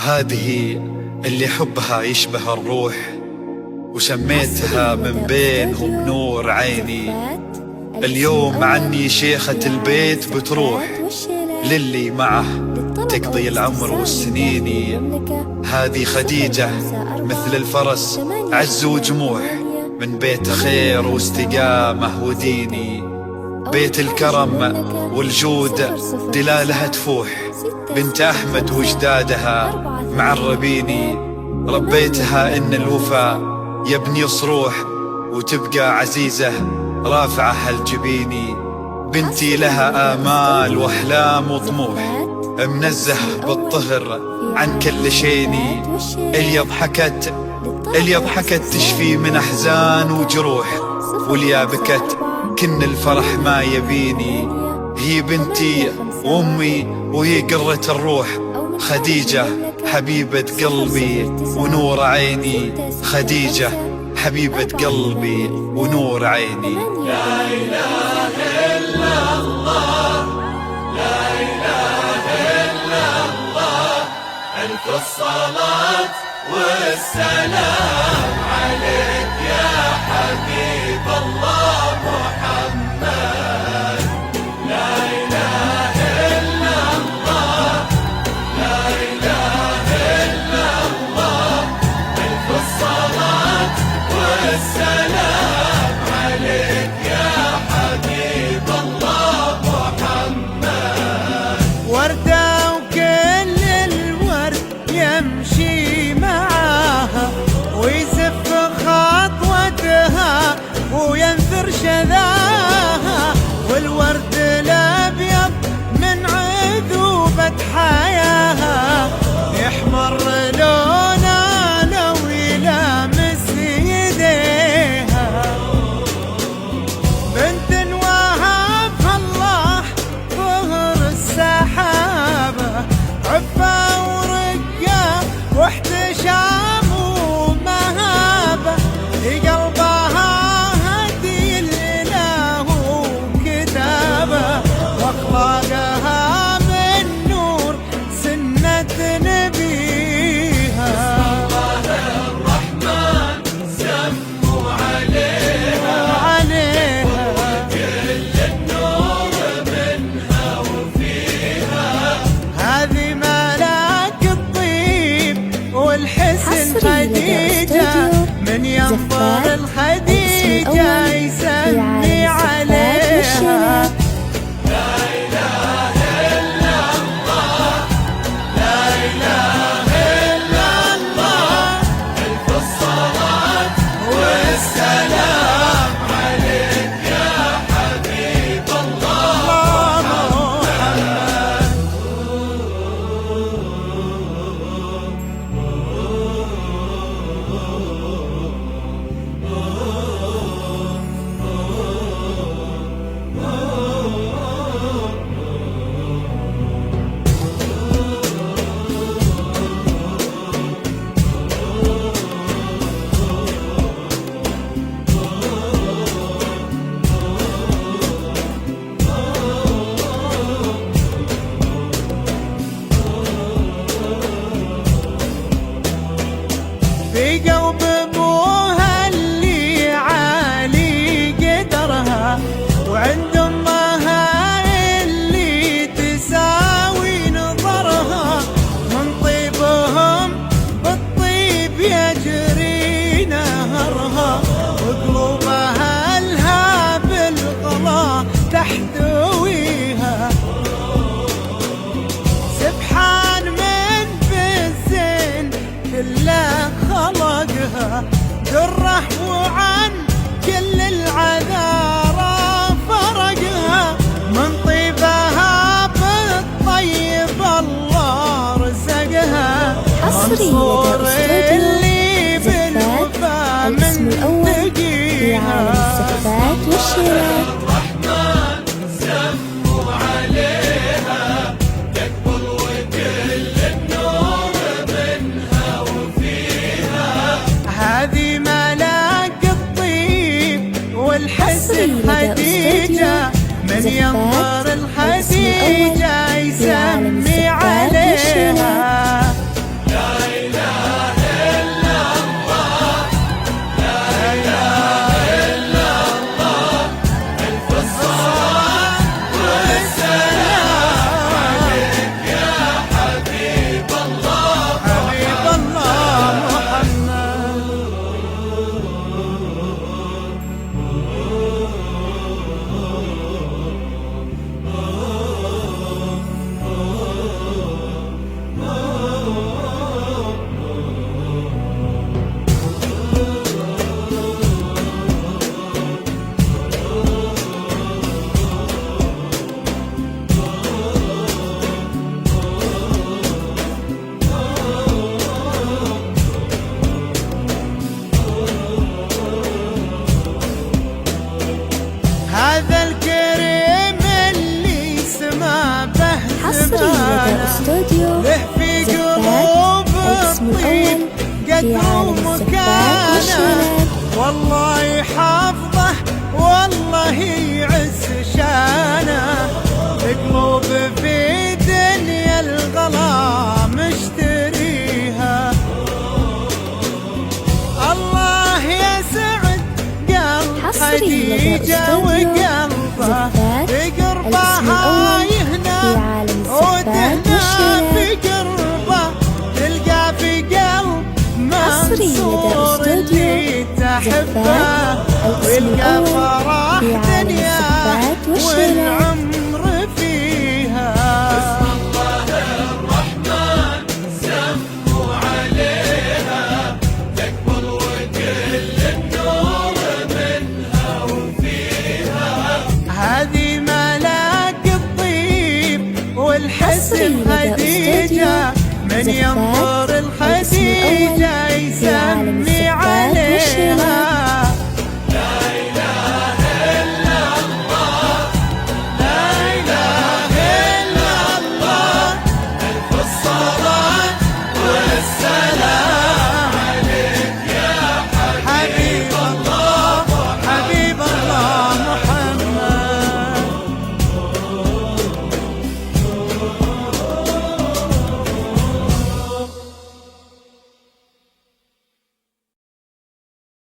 هذه اللي حبها يشبه الروح، وسميتها من بينهم نور عيني. اليوم عني شيخة البيت بتروح، للي معه تقضي العمر والسنين. هذه خديجة مثل الفرس عز وجموح، من بيت خير واستقامة وديني. بيت الكرم والجود دلالها تفوح، بنت أحمد وجدادها معربيني. ربيتها إن الوفا يبني صروح، وتبقى عزيزة رافعة الجبيني. بنتي لها آمال وأحلام وطموح، منزه بالطهر عن كل شيني. اللي ضحكت تشفي من أحزان وجروح، واللي بكت كن الفرح ما يبيني. هي بنتي وأمي وهي قرة الروح، خديجة حبيبة قلبي ونور عيني. خديجة حبيبة قلبي ونور عيني. لا إله إلا الله، لا إله إلا الله. ألف الصلاة والسلام عليك يا حبيب الله محمد. لا إله إلا الله، لا إله إلا الله. ألف الصلاة والسلام عليك يا حبيب الله محمد. وردة وكل الورد يمشي معاها، ويزف خطوتها وينثر شذاها. والورد الأبيض من عذوبة حياها، يحمر لونه لو يلامس يديها. بنت وهبها الله ظهر السحابة، عفة ورقة واحتشام ومهابة. قلبها هدي الإله وكتابه، واخلاقها من نور سنة نبيها. الله الرحمن سموا عليها، وكل النور منها وفيها. هذه ملاك الطيب والحسن خديجة، من ينظر الخديجة يسمي عليها. لا إله إلا الله، لا إله إلا الله. ألف الصلاة والسلام عليك يا حبيب الله محمد. في قلب ابوها اللي عالي قدرها، وعند امها اللي تساوي نظرها. من طيبهم بالطيب يجري نهرها، وقلوبها لها بالغلا تحتويها. سبحان من بالزين كله خلقها، دره وعن كل العذارى فرقها. من طيبها بالطيب الله رزقها، منصور اللي بالوفا من تقيها. الرحمن سموا عليها، تقبل وكل النور منها وفيها. هذه ملاك الطيب والحسن خديجة، من ينظر الخديجة يسمي عليها. لا قدره ومكانه، والله يحفظه والله يعز شانه. قلوب في دنيا الغلا مشتريها، الله يسعد قلب خديجة وقلبه بقربها يهنا ودهنا بقربه، تلقى في قلب منصور اللي تحبه، ويلقى فرح دنيا والعمر فيها. بسم الله الرحمن سموا عليها، تقبل وكل النور منها وفيها. هذه ملاك الطيب والحسن خديجة، من ينظر الخديجة يسمي